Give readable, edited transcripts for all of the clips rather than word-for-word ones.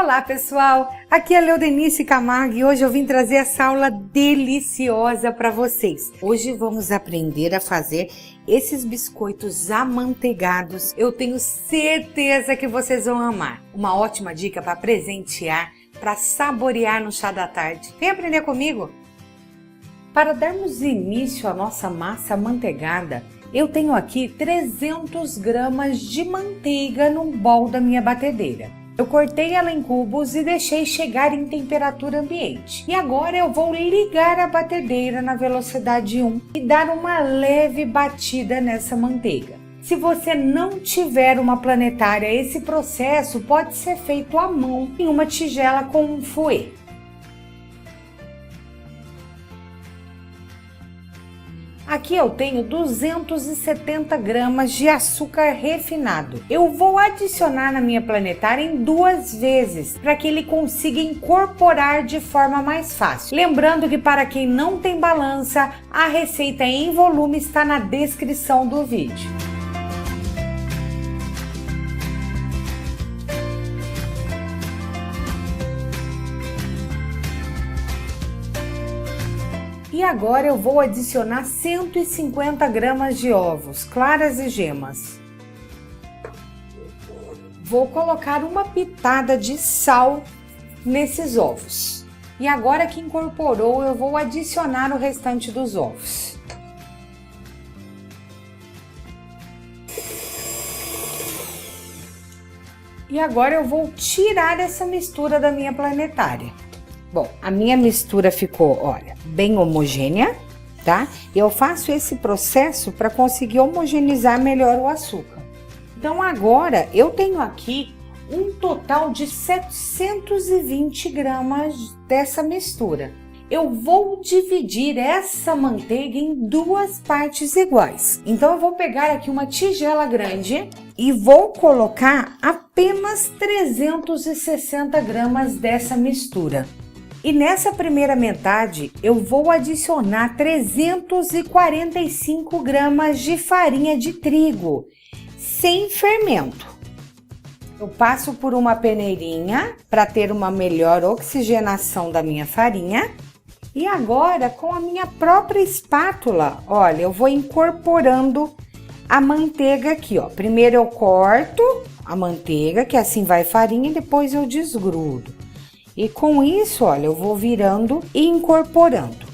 Olá pessoal, aqui é Leodenice Camargo e hoje eu vim trazer essa aula deliciosa para vocês. Hoje vamos aprender a fazer esses biscoitos amanteigados. Eu tenho certeza que vocês vão amar. Uma ótima dica para presentear, para saborear no chá da tarde. Vem aprender comigo? Para darmos início à nossa massa amanteigada, eu tenho aqui 300 gramas de manteiga no bowl da minha batedeira. Eu cortei ela em cubos e deixei chegar em temperatura ambiente. E agora eu vou ligar a batedeira na velocidade 1 e dar uma leve batida nessa manteiga. Se você não tiver uma planetária, esse processo pode ser feito à mão em uma tigela com um fouet. Aqui eu tenho 270 gramas de açúcar refinado. Eu vou adicionar na minha planetária em 2 vezes, para que ele consiga incorporar de forma mais fácil. Lembrando que para quem não tem balança, a receita em volume está na descrição do vídeo. E agora eu vou adicionar 150 gramas de ovos, claras e gemas. Vou colocar uma pitada de sal nesses ovos. E agora que incorporou, eu vou adicionar o restante dos ovos. E agora eu vou tirar essa mistura da minha planetária. Bom, a minha mistura ficou, olha, bem homogênea, tá? Eu faço esse processo para conseguir homogeneizar melhor o açúcar. Então agora eu tenho aqui um total de 720 gramas dessa mistura. Eu vou dividir essa manteiga em 2 partes iguais. Então eu vou pegar aqui uma tigela grande e vou colocar apenas 360 gramas dessa mistura. E nessa primeira metade, eu vou adicionar 345 gramas de farinha de trigo, sem fermento. Eu passo por uma peneirinha para ter uma melhor oxigenação da minha farinha. E agora, com a minha própria espátula, olha, eu vou incorporando a manteiga aqui, ó. Primeiro eu corto a manteiga, que assim vai farinha, e depois eu desgrudo. E com isso, olha, eu vou virando e incorporando.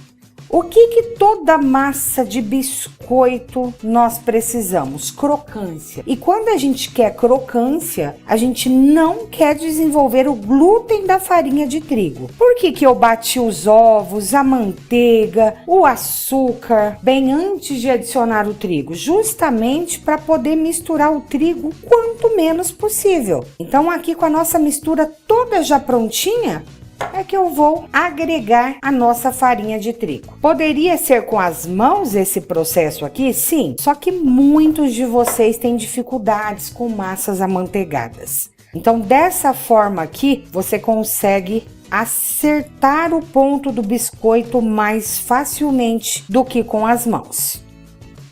O que toda massa de biscoito nós precisamos? Crocância. E quando a gente quer crocância, a gente não quer desenvolver o glúten da farinha de trigo. Por que eu bati os ovos, a manteiga, o açúcar bem antes de adicionar o trigo? Justamente para poder misturar o trigo quanto menos possível. Então aqui com a nossa mistura toda já prontinha, é que eu vou agregar a nossa farinha de trigo. Poderia ser com as mãos esse processo aqui? Sim, só que muitos de vocês têm dificuldades com massas amanteigadas. Então, dessa forma aqui, você consegue acertar o ponto do biscoito mais facilmente do que com as mãos.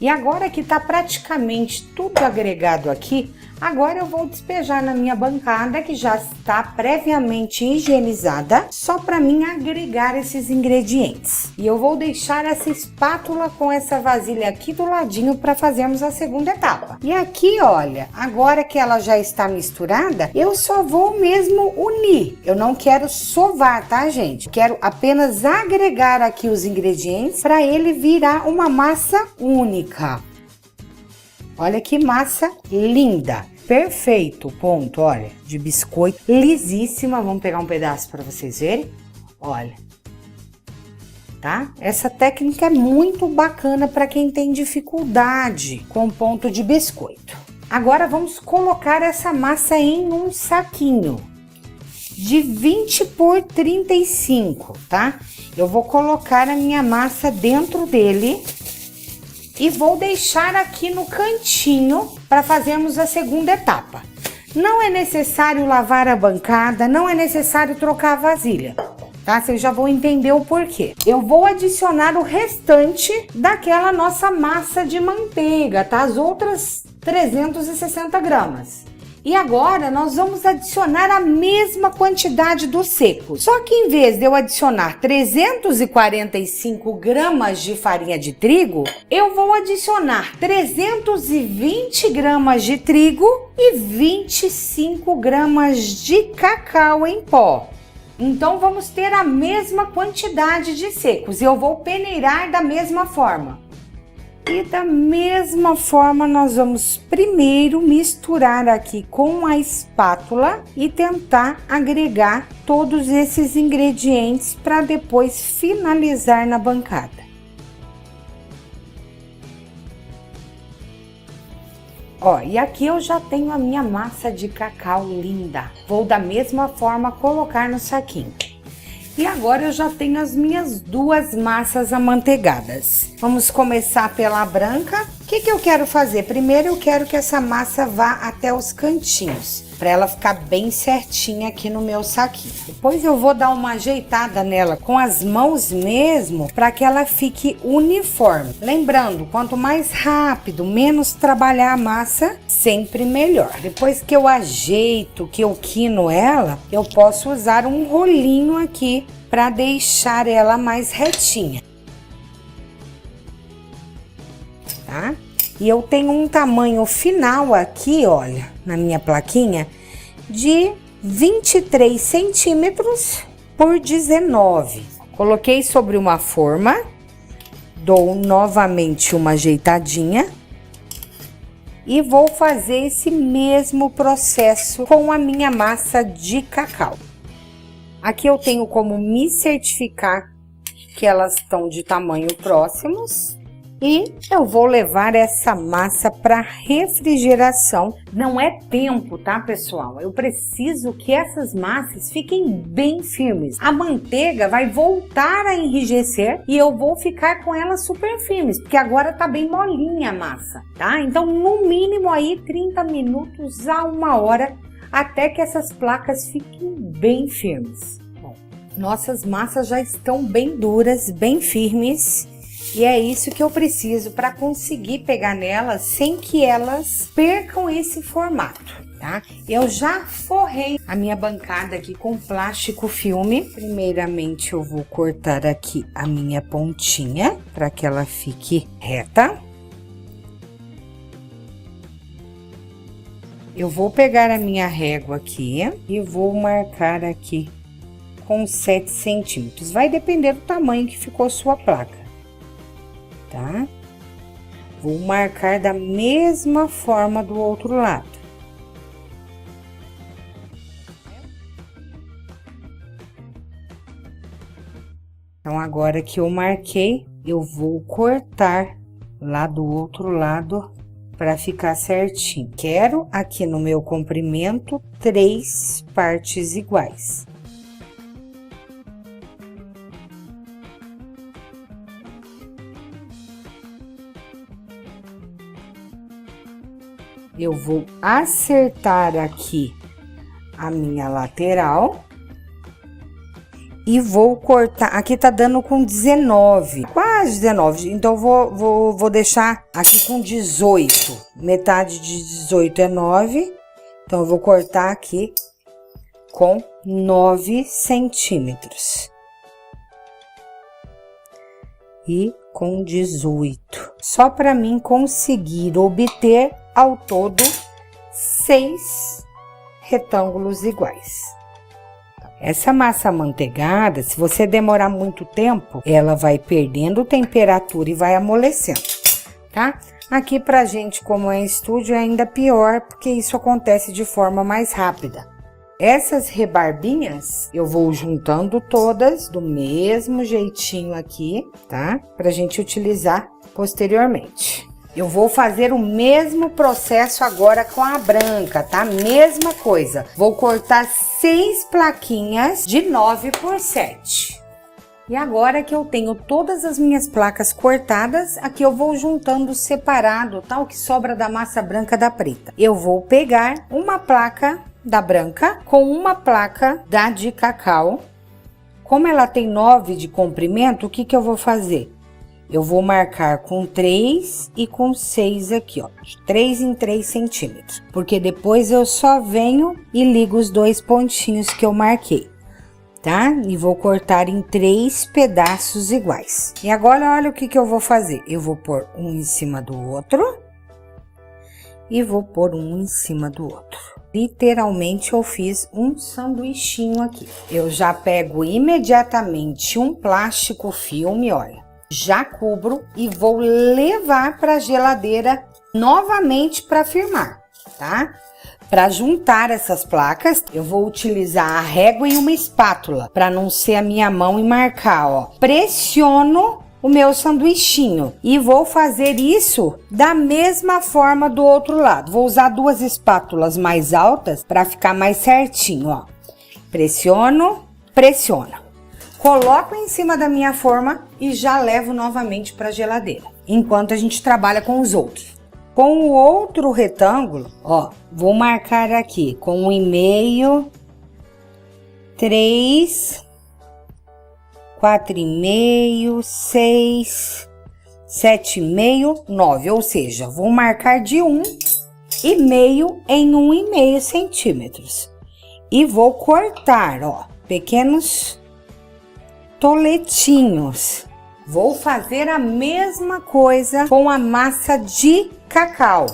E agora que tá praticamente tudo agregado aqui, agora eu vou despejar na minha bancada, que já está previamente higienizada, só para mim agregar esses ingredientes. E eu vou deixar essa espátula com essa vasilha aqui do ladinho para fazermos a segunda etapa. E aqui, olha, agora que ela já está misturada, eu só vou mesmo unir. Eu não quero sovar, tá, gente? Quero apenas agregar aqui os ingredientes para ele virar uma massa única. Olha que massa linda! Perfeito, ponto, olha, de biscoito, lisíssima. Vamos pegar um pedaço para vocês verem, olha, tá? Essa técnica é muito bacana para quem tem dificuldade com ponto de biscoito. Agora vamos colocar essa massa em um saquinho de 20 por 35, tá? Eu vou colocar a minha massa dentro dele e vou deixar aqui no cantinho para fazermos a segunda etapa. Não é necessário lavar a bancada, não é necessário trocar a vasilha, tá? Vocês já vão entender o porquê. Eu vou adicionar o restante daquela nossa massa de manteiga, tá? As outras 360 gramas. E agora nós vamos adicionar a mesma quantidade do seco. Só que em vez de eu adicionar 345 gramas de farinha de trigo, eu vou adicionar 320 gramas de trigo e 25 gramas de cacau em pó. Então vamos ter a mesma quantidade de secos e eu vou peneirar da mesma forma. E da mesma forma nós vamos primeiro misturar aqui com a espátula e tentar agregar todos esses ingredientes para depois finalizar na bancada. Ó, e aqui eu já tenho a minha massa de cacau linda. Vou da mesma forma colocar no saquinho. E agora eu já tenho as minhas duas massas amanteigadas. Vamos começar pela branca. O que eu quero fazer? Primeiro eu quero que essa massa vá até os cantinhos, para ela ficar bem certinha aqui no meu saquinho. Depois eu vou dar uma ajeitada nela com as mãos mesmo, para que ela fique uniforme. Lembrando, quanto mais rápido, menos trabalhar a massa, sempre melhor. Depois que eu ajeito, que eu quino ela, eu posso usar um rolinho aqui para deixar ela mais retinha. Tá? E eu tenho um tamanho final aqui, olha, na minha plaquinha, de 23 centímetros por 19. Coloquei sobre uma forma, dou novamente uma ajeitadinha e vou fazer esse mesmo processo com a minha massa de cacau. Aqui eu tenho como me certificar que elas estão de tamanho próximos. E eu vou levar essa massa para refrigeração. Não é tempo, tá, pessoal? Eu preciso que essas massas fiquem bem firmes. A manteiga vai voltar a enrijecer e eu vou ficar com elas super firmes, porque agora tá bem molinha a massa, tá? Então, no mínimo aí 30 minutos a 1 hora até que essas placas fiquem bem firmes. Bom, nossas massas já estão bem duras, bem firmes. E é isso que eu preciso para conseguir pegar nelas sem que elas percam esse formato, tá? Eu já forrei a minha bancada aqui com plástico filme. Primeiramente eu vou cortar aqui a minha pontinha para que ela fique reta. Eu vou pegar a minha régua aqui e vou marcar aqui com 7 centímetros. Vai depender do tamanho que ficou sua placa. Tá? Vou marcar da mesma forma do outro lado. Então, agora que eu marquei, eu vou cortar lá do outro lado para ficar certinho. Quero aqui no meu comprimento 3 partes iguais. Eu vou acertar aqui a minha lateral e vou cortar. Aqui tá dando com 19, quase 19. Então, vou deixar aqui com 18. Metade de 18 é 9. Então, eu vou cortar aqui com 9 centímetros. E com 18. Só para mim conseguir obter ao todo 6 retângulos iguais. Essa massa amanteigada, se você demorar muito tempo, ela vai perdendo temperatura e vai amolecendo, tá? Aqui pra gente, como é em estúdio, é ainda pior, porque isso acontece de forma mais rápida. Essas rebarbinhas, eu vou juntando todas do mesmo jeitinho aqui, tá? Pra gente utilizar posteriormente. Eu vou fazer o mesmo processo agora com a branca, tá? Mesma coisa. Vou cortar 6 plaquinhas de 9 por 7. E agora que eu tenho todas as minhas placas cortadas, aqui eu vou juntando separado, tá? O que sobra da massa branca da preta. Eu vou pegar uma placa da branca com uma placa da de cacau. Como ela tem 9 de comprimento, o que eu vou fazer? eu vou marcar com 3 e com 6 aqui, ó, de 3 em 3 centímetros, porque depois eu só venho e ligo os 2 pontinhos que eu marquei, tá? E vou cortar em 3 pedaços iguais. E agora, olha o que eu vou fazer. Eu vou pôr um em cima do outro e vou pôr um em cima do outro. Literalmente, eu fiz um sanduichinho aqui. Eu já pego imediatamente um plástico filme, olha. Já cubro e vou levar para a geladeira novamente para firmar, tá? Para juntar essas placas, eu vou utilizar a régua e uma espátula, para não ser a minha mão e marcar, ó. Pressiono o meu sanduichinho e vou fazer isso da mesma forma do outro lado. Vou usar 2 espátulas mais altas para ficar mais certinho, ó. Pressiono, pressiono. Coloco em cima da minha forma e já levo novamente para a geladeira, enquanto a gente trabalha com os outros. Com o outro retângulo, ó, vou marcar aqui com 1,5, 3, 4,5, 6, 7,5, 9, ou seja, vou marcar de 1,5 em 1,5 centímetros. E vou cortar, ó, pequenos toletinhos. Vou fazer a mesma coisa com a massa de cacau.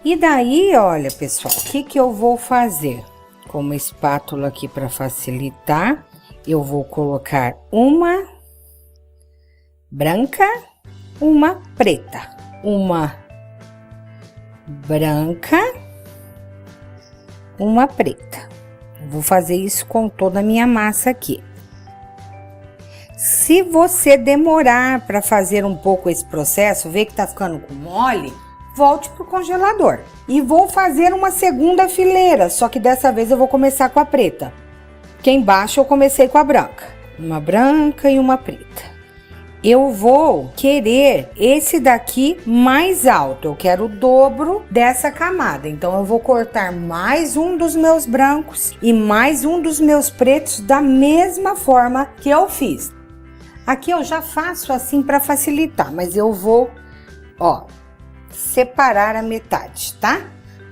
E daí, olha, pessoal, o que eu vou fazer? Com uma espátula aqui para facilitar, eu vou colocar uma branca, uma preta. Uma branca, uma preta. Vou fazer isso com toda a minha massa aqui. Se você demorar para fazer um pouco esse processo, ver que tá ficando com mole, volte pro congelador. E vou fazer uma segunda fileira, só que dessa vez eu vou começar com a preta. Porque embaixo eu comecei com a branca. Uma branca e uma preta. Eu vou querer esse daqui mais alto, eu quero o dobro dessa camada. Então, eu vou cortar mais um dos meus brancos e mais um dos meus pretos da mesma forma que eu fiz. Aqui eu já faço assim para facilitar, mas eu vou, ó, separar a metade, tá?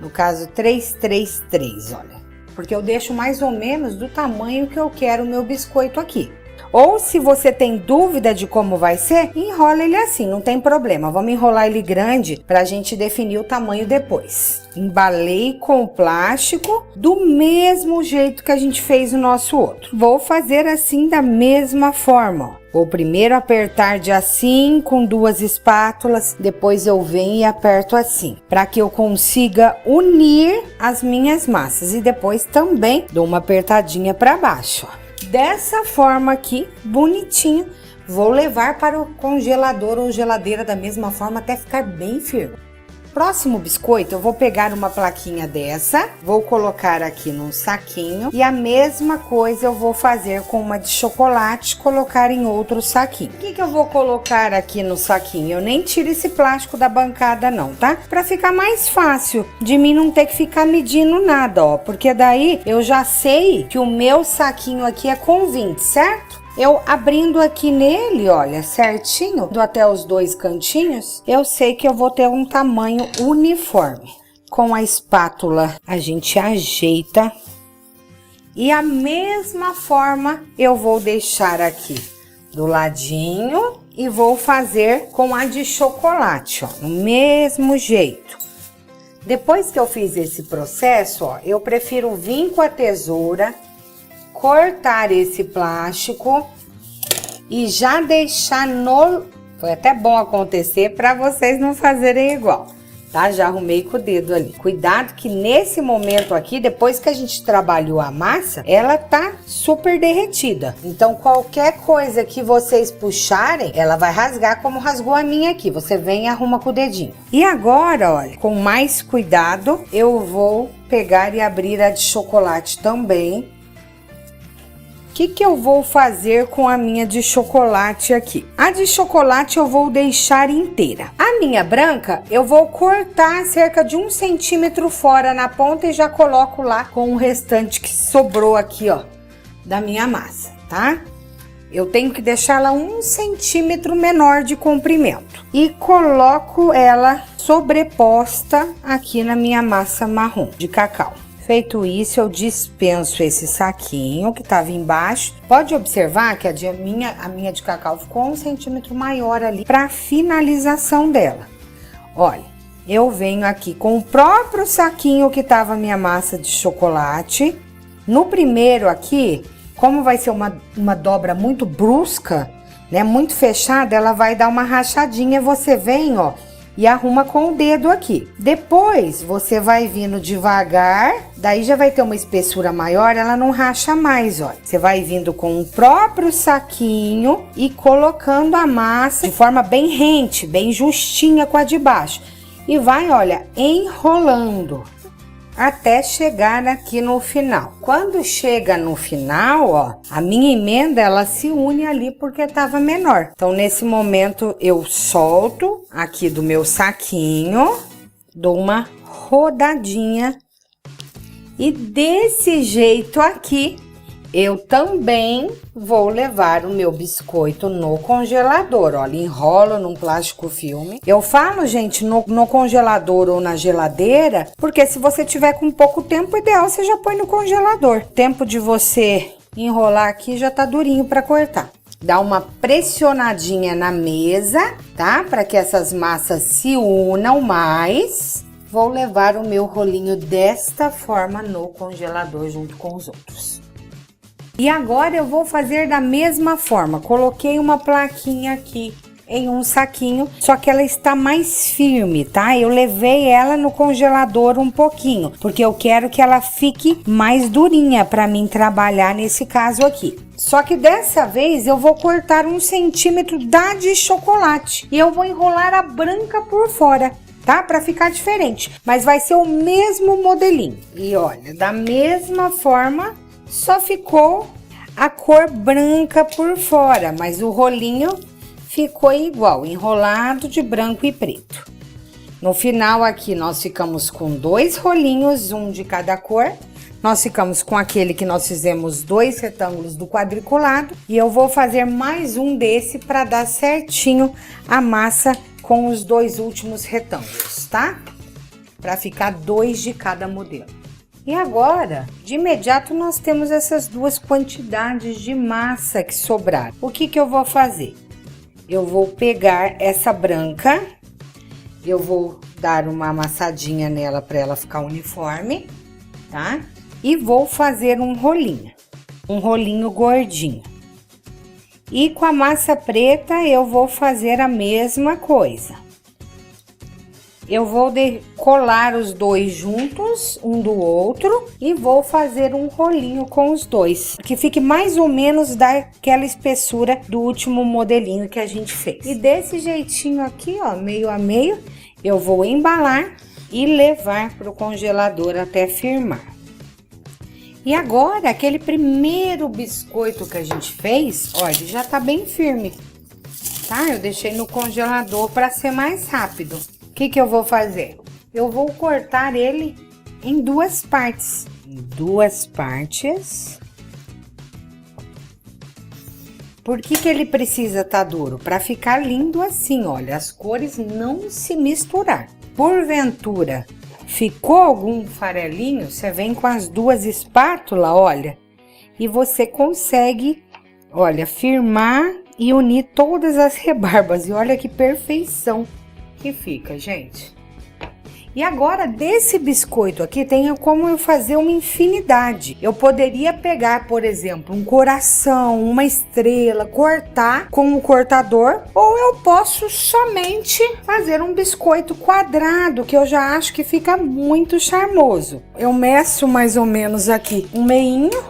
No caso, 3, 3, 3, olha. Porque eu deixo mais ou menos do tamanho que eu quero o meu biscoito aqui. Ou se você tem dúvida de como vai ser, enrola ele assim, não tem problema. Vamos enrolar ele grande pra gente definir o tamanho depois. Embalei com o plástico do mesmo jeito que a gente fez o nosso outro. Vou fazer assim da mesma forma, ó. Vou primeiro apertar de assim com 2 espátulas, depois eu venho e aperto assim, para que eu consiga unir as minhas massas e depois também dou uma apertadinha para baixo, ó. Dessa forma aqui, bonitinho, vou levar para o congelador ou geladeira da mesma forma até ficar bem firme. Próximo biscoito, eu vou pegar uma plaquinha dessa, vou colocar aqui num saquinho e a mesma coisa eu vou fazer com uma de chocolate, colocar em outro saquinho. O que eu vou colocar aqui no saquinho? Eu nem tiro esse plástico da bancada não, tá? Pra ficar mais fácil de mim não ter que ficar medindo nada, ó, porque daí eu já sei que o meu saquinho aqui é com 20, certo? Eu abrindo aqui nele, olha, certinho, do até os 2 cantinhos, eu sei que eu vou ter um tamanho uniforme. Com a espátula, a gente ajeita. E a mesma forma, eu vou deixar aqui do ladinho e vou fazer com a de chocolate, ó, no mesmo jeito. Depois que eu fiz esse processo, ó, eu prefiro vir com a tesoura, cortar esse plástico e já deixar no... Foi até bom acontecer para vocês não fazerem igual, tá? Já arrumei com o dedo ali. Cuidado que nesse momento aqui, depois que a gente trabalhou a massa, ela tá super derretida. Então, qualquer coisa que vocês puxarem, ela vai rasgar como rasgou a minha aqui. Você vem e arruma com o dedinho. E agora, olha, com mais cuidado, eu vou pegar e abrir a de chocolate também. O que eu vou fazer com a minha de chocolate aqui? A de chocolate eu vou deixar inteira. A minha branca eu vou cortar cerca de 1 centímetro fora na ponta e já coloco lá com o restante que sobrou aqui, ó, da minha massa, tá? eu tenho que deixá-la 1 centímetro menor de comprimento. E coloco ela sobreposta aqui na minha massa marrom de cacau. Feito isso, eu dispenso esse saquinho que estava embaixo. Pode observar que a minha de cacau ficou 1 centímetro maior ali para finalização dela. Olha, eu venho aqui com o próprio saquinho que estava a minha massa de chocolate. No primeiro aqui, como vai ser uma dobra muito brusca, né, muito fechada, ela vai dar uma rachadinha. Você vem, ó, e arruma com o dedo aqui. Depois, você vai vindo devagar, daí já vai ter uma espessura maior, ela não racha mais, ó. Você vai vindo com o próprio saquinho e colocando a massa de forma bem rente, bem justinha com a de baixo. E vai, olha, enrolando até chegar aqui no final. Quando chega no final, ó, a minha emenda, ela se une ali porque estava menor. Então, nesse momento, eu solto aqui do meu saquinho, dou uma rodadinha e desse jeito aqui, eu também vou levar o meu biscoito no congelador. Olha, enrolo num plástico filme. Eu falo, gente, no congelador ou na geladeira, porque se você tiver com pouco tempo, o ideal você já põe no congelador. Tempo de você enrolar aqui já tá durinho para cortar. Dá uma pressionadinha na mesa, tá? Para que essas massas se unam mais. Vou levar o meu rolinho desta forma no congelador junto com os outros. E agora eu vou fazer da mesma forma. Coloquei uma plaquinha aqui em um saquinho, só que ela está mais firme, tá? Eu levei ela no congelador um pouquinho, porque eu quero que ela fique mais durinha para mim trabalhar nesse caso aqui. Só que dessa vez eu vou cortar 1 centímetro da de chocolate e eu vou enrolar a branca por fora, tá? Para ficar diferente, mas vai ser o mesmo modelinho. E olha, da mesma forma, só ficou a cor branca por fora, mas o rolinho ficou igual, enrolado de branco e preto. No final aqui nós ficamos com 2 rolinhos, um de cada cor. Nós ficamos com aquele que nós fizemos 2 retângulos do quadriculado. E eu vou fazer mais um desse para dar certinho a massa com os 2 últimos retângulos, tá? Para ficar 2 de cada modelo. E agora, de imediato, nós temos essas 2 quantidades de massa que sobraram. O que que eu vou fazer? Eu vou pegar essa branca, eu vou dar uma amassadinha nela para ela ficar uniforme, tá? E vou fazer um rolinho gordinho. E com a massa preta, eu vou fazer a mesma coisa. Eu vou colar os 2 juntos, um do outro, e vou fazer um rolinho com os 2, que fique mais ou menos daquela espessura do último modelinho que a gente fez. E desse jeitinho aqui, ó, meio a meio, eu vou embalar e levar para o congelador até firmar. E agora, aquele primeiro biscoito que a gente fez, ó, ele já tá bem firme, tá? Eu deixei no congelador para ser mais rápido. O que que eu vou fazer? Eu vou cortar ele em 2 partes. Em 2 partes. Por que que ele precisa estar duro? Para ficar lindo assim, olha, as cores não se misturar. Porventura, ficou algum farelinho, você vem com as 2 espátulas, olha, e você consegue, olha, firmar e unir todas as rebarbas. E olha que perfeição que fica, gente. E agora, desse biscoito aqui, tem como eu fazer uma infinidade. Eu poderia pegar, por exemplo, um coração, uma estrela, cortar com o cortador, ou eu posso somente fazer um biscoito quadrado, que eu já acho que fica muito charmoso. Eu meço mais ou menos aqui um meinho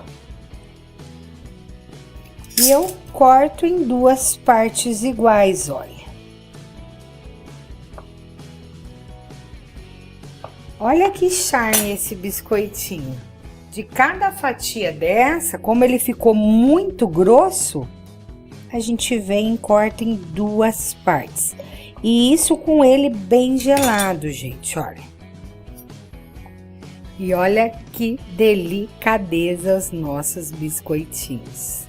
e eu corto em 2 partes iguais, olha. Olha que charme esse biscoitinho. De cada fatia dessa, como ele ficou muito grosso, a gente vem e corta em 2 partes. E isso com ele bem gelado, gente, olha. E olha que delicadeza os nossos biscoitinhos.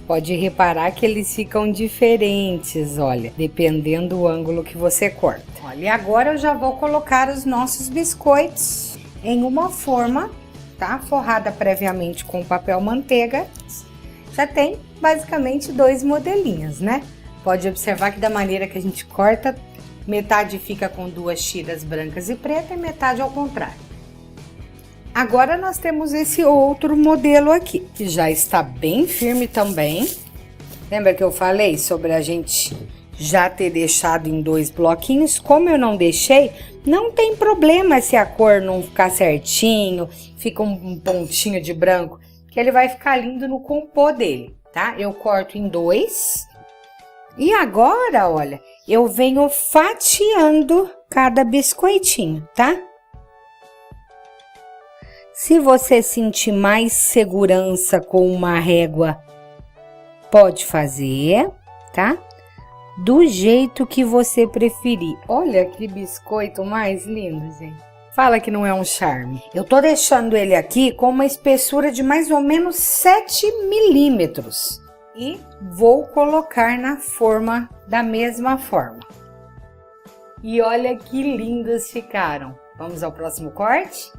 Pode reparar que eles ficam diferentes, olha, dependendo do ângulo que você corta. Olha, e agora eu já vou colocar os nossos biscoitos em uma forma, tá? Forrada previamente com papel manteiga. Já tem basicamente 2 modelinhos, né? Pode observar que da maneira que a gente corta, metade fica com 2 tiras brancas e preta e metade ao contrário. Agora nós temos esse outro modelo aqui, que já está bem firme também. Lembra que eu falei sobre a gente já ter deixado em 2 bloquinhos? Como eu não deixei, não tem problema se a cor não ficar certinho, fica um pontinho de branco, que ele vai ficar lindo no compô dele, tá? Eu corto em 2. E agora, olha, eu venho fatiando cada biscoitinho, tá? Se você sentir mais segurança com uma régua, pode fazer, tá? Do jeito que você preferir. Olha que biscoito mais lindo, gente. Fala que não é um charme. Eu tô deixando ele aqui com uma espessura de mais ou menos 7 milímetros. E vou colocar na forma da mesma forma. E olha que lindos ficaram. Vamos ao próximo corte?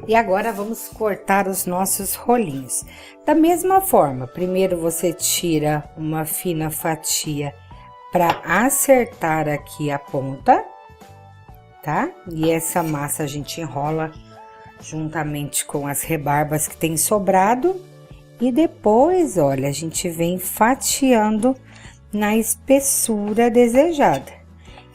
E agora vamos cortar os nossos rolinhos. Da mesma forma, primeiro você tira uma fina fatia para acertar aqui a ponta, tá? E essa massa a gente enrola juntamente com as rebarbas que tem sobrado. E depois, olha, a gente vem fatiando na espessura desejada.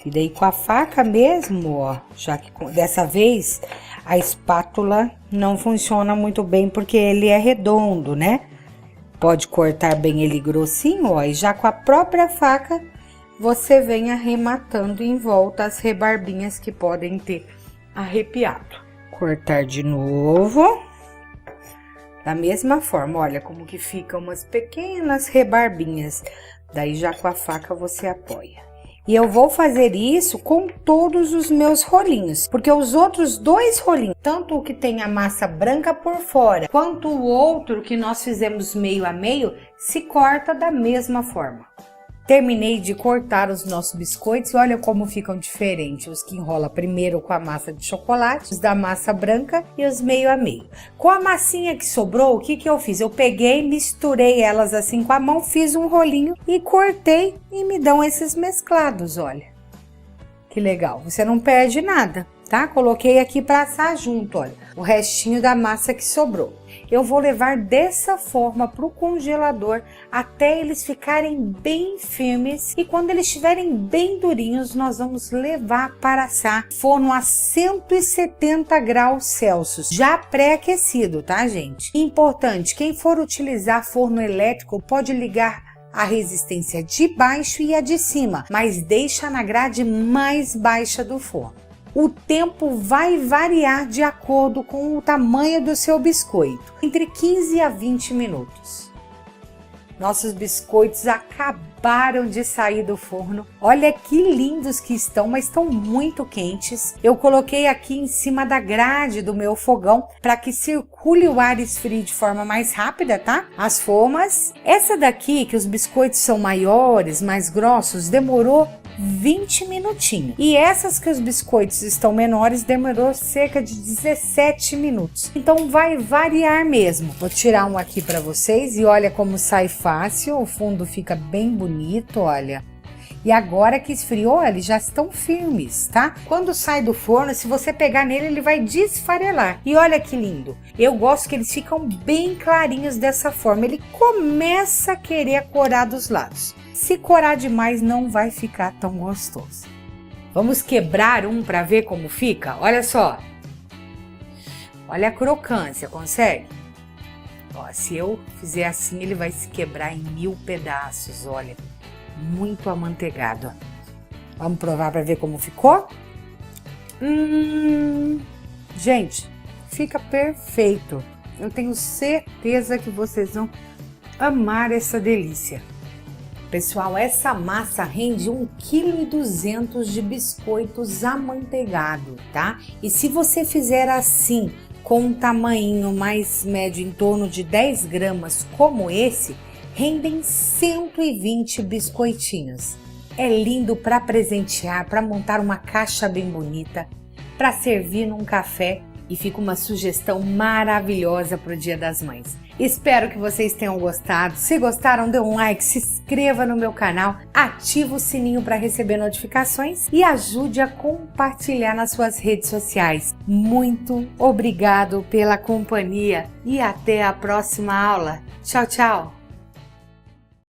E daí com a faca mesmo, ó, já que dessa vez a espátula não funciona muito bem porque ele é redondo, né? Pode cortar bem ele grossinho, ó, e já com a própria faca você vem arrematando em volta as rebarbinhas que podem ter arrepiado. Cortar de novo. Da mesma forma, olha como que ficam umas pequenas rebarbinhas. Daí já com a faca você apoia. E eu vou fazer isso com todos os meus rolinhos, porque os outros 2 rolinhos, tanto o que tem a massa branca por fora, quanto o outro que nós fizemos meio a meio, se corta da mesma forma. Terminei de cortar os nossos biscoitos e olha como ficam diferentes. Os que enrola primeiro com a massa de chocolate, os da massa branca e os meio a meio. Com a massinha que sobrou, o que que eu fiz? Eu peguei, misturei elas assim com a mão, fiz um rolinho e cortei e me dão esses mesclados, olha. Que legal, você não perde nada, tá? Coloquei aqui para assar junto, olha, o restinho da massa que sobrou. Eu vou levar dessa forma para o congelador até eles ficarem bem firmes e quando eles estiverem bem durinhos, nós vamos levar para assar forno a 170 graus Celsius, já pré-aquecido, tá, gente? Importante, quem for utilizar forno elétrico pode ligar a resistência de baixo e a de cima, mas deixa na grade mais baixa do forno. O tempo vai variar de acordo com o tamanho do seu biscoito, entre 15 a 20 minutos. Nossos biscoitos acabaram de sair do forno. Olha que lindos que estão, mas estão muito quentes. Eu coloquei aqui em cima da grade do meu fogão para que circule o ar e esfrie de forma mais rápida, tá? As formas. Essa daqui, que os biscoitos são maiores, mais grossos, demorou 20 minutinhos. E essas que os biscoitos estão menores demorou cerca de 17 minutos. Então vai variar mesmo. Vou tirar um aqui para vocês e olha como sai fácil. O fundo fica bem bonito, olha. E agora que esfriou, eles já estão firmes, tá? Quando sai do forno, se você pegar nele, ele vai desfarelar. E olha que lindo. Eu gosto que eles ficam bem clarinhos dessa forma. Ele começa a querer corar dos lados. Se corar demais, não vai ficar tão gostoso. Vamos quebrar um para ver como fica? Olha só. Olha a crocância, consegue? Ó, se eu fizer assim, ele vai se quebrar em 1000 pedaços, olha. Muito amanteigado. Vamos provar para ver como ficou? Gente, fica perfeito. Eu tenho certeza que vocês vão amar essa delícia. Pessoal, essa massa rende 1,2 kg de biscoitos amanteigado, tá? E se você fizer assim, com um tamanho mais médio, em torno de 10 gramas, como esse, rendem 120 biscoitinhos. É lindo para presentear, para montar uma caixa bem bonita, para servir num café e fica uma sugestão maravilhosa para o Dia das Mães. Espero que vocês tenham gostado. Se gostaram, dê um like, se inscreva no meu canal, ativa o sininho para receber notificações e ajude a compartilhar nas suas redes sociais. Muito obrigado pela companhia e até a próxima aula. Tchau, tchau!